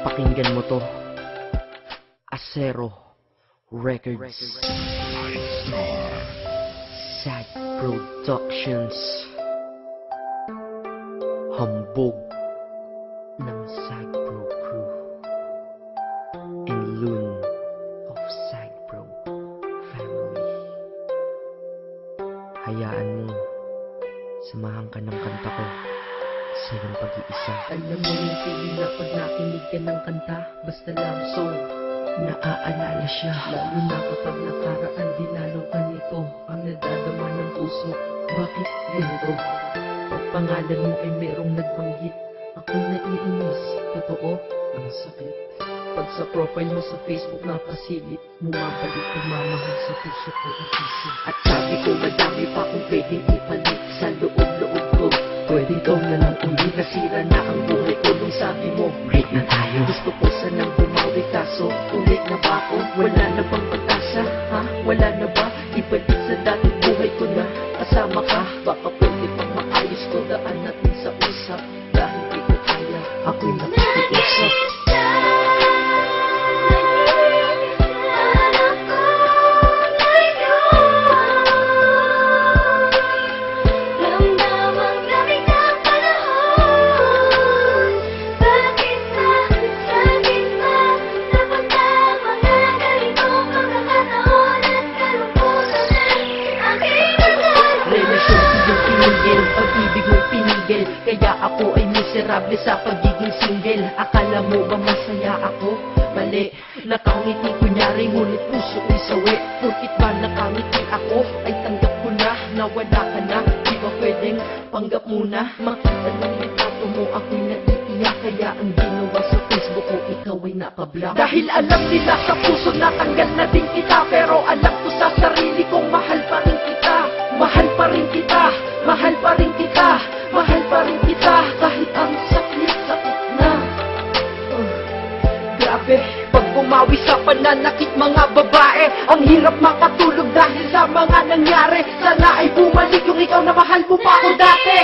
Pakinggan mo to. Acero Records, Sad Productions, hambog ng Sad Pro Crew, and Loon of Sad Pro Family. Hayaan mo, samahan ka ng kanta ko sa iyong pag-iisa. Alam mo yung feeling na pag nakinig ka ng kanta, basta lang song, naaalala siya. Lalo na kapag nakaraan, dinalaw ka nito, ang nadadama ng puso. Bakit ganito? Pag pangalan mo ay merong nagbanggit, ako'y naiinis. Totoo, ang sakit. Pag sa profile mo sa Facebook nakasilip, bumabalik ang mamahal sa puso ko at isip. At sabi ko madami pa kung pwedeng ipalit sa loob-loob ko. Pwede ito na lang uli, nasira na ang buhay ko nung sabi mo break na tayo. Gusto ko sanang bumawi kaso ulit na ba ako? Wala na bang pag-asa? Ha? Wala na ba? Ibalik sa dating buhay ko na kasama ka. Baka pwede pang maayos ko, daan natin sa usap. Dahil di ko kaya, ako'y nakikiusap. Pag-ibig mo'y pinigil, kaya ako ay miserable sa pagiging single. Akala mo ba masaya ako? Mali, nakangiti kunyari, ngunit puso ko'y sawi. Porkit ba nakangiti ako, ay tanggap ko na, nawala ka na. Di ba pwedeng panggap muna? Makita ng retrato mo, ako'y naiiyak. Kaya ang ginawa sa Facebook ko, ikaw ay nakablock. Dahil alam nila sa puso, natanggal na din kita. Pero alam ko sa sarili kong mahal pa rin kita. Mahal pa rin kita, mahal pa rin kita, mahal pa rin kita. Kahit ang sakit na. Grabe, pag bumawi sa pananakit mga babae, ang hirap makatulog dahil sa mga nangyari. Sana ay bumalik yung ikaw na mahal mo pa ako dati.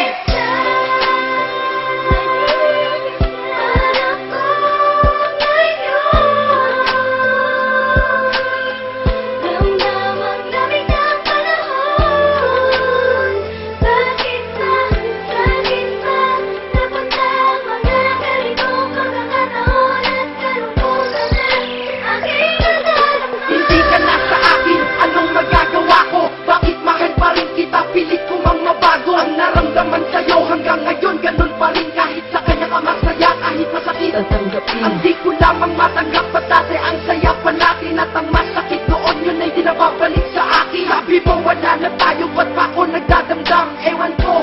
Ang di ko lamang matanggap pa dati, ang saya pa natin at ang masakit noon, yun ay di nababalik sa akin. Sabi mo wala na tayo, ba't pa ako nagdadamdam? Ewan ko,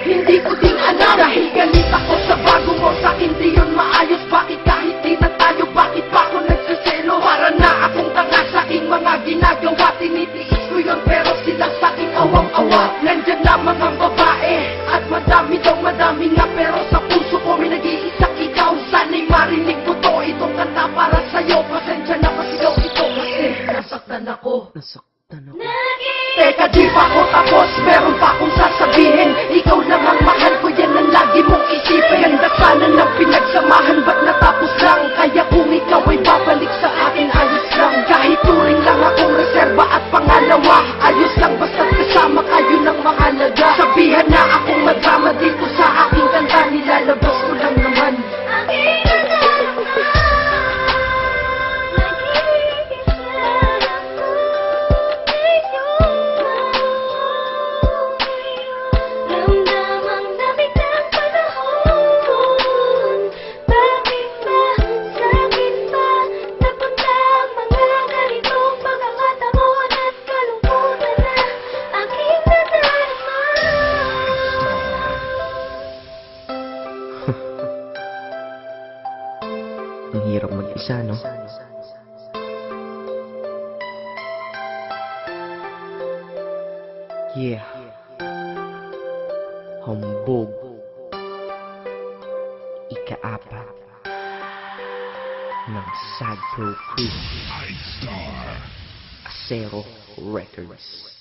hindi ko din alam. Dahil galit ako sa bago mo, sa hindi yun maayos. Bakit kahit di na tayo, bakit pa ako nagsaselo? Para na akong tanga sa aking mga ginagawa. Tinitiis ko yun pero sila sa aking awang-awa. Nandyan lamang ang babae at madami daw madami nga, pero sa puso ko may nag-iisang ikaw. Sana'y marinig mo to, itong kanta para sa'yo. Pasensya na pasigaw ito kasi nasaktan ako. Teka, di pa ako tapos, meron pa akong sasabihin. Ikaw lang ang mahal ko, yan ang lagi mong isipin. Ganda sana ng pinagsamahan, ba't natapos lang? Kaya kung ikaw ay babalik sa akin, ayos lang. Kahit turing lang akong reserba at pangalawa, ayos lang basta kasama kayo ng mahalaga. Sabihan na akong madrama dito sa aking kanta, nilalabas ko lang naman. Ang hirap mag-isa, no? Yeah. Hambog. Ika-apat ng Sad Pro Crew. Acero Records.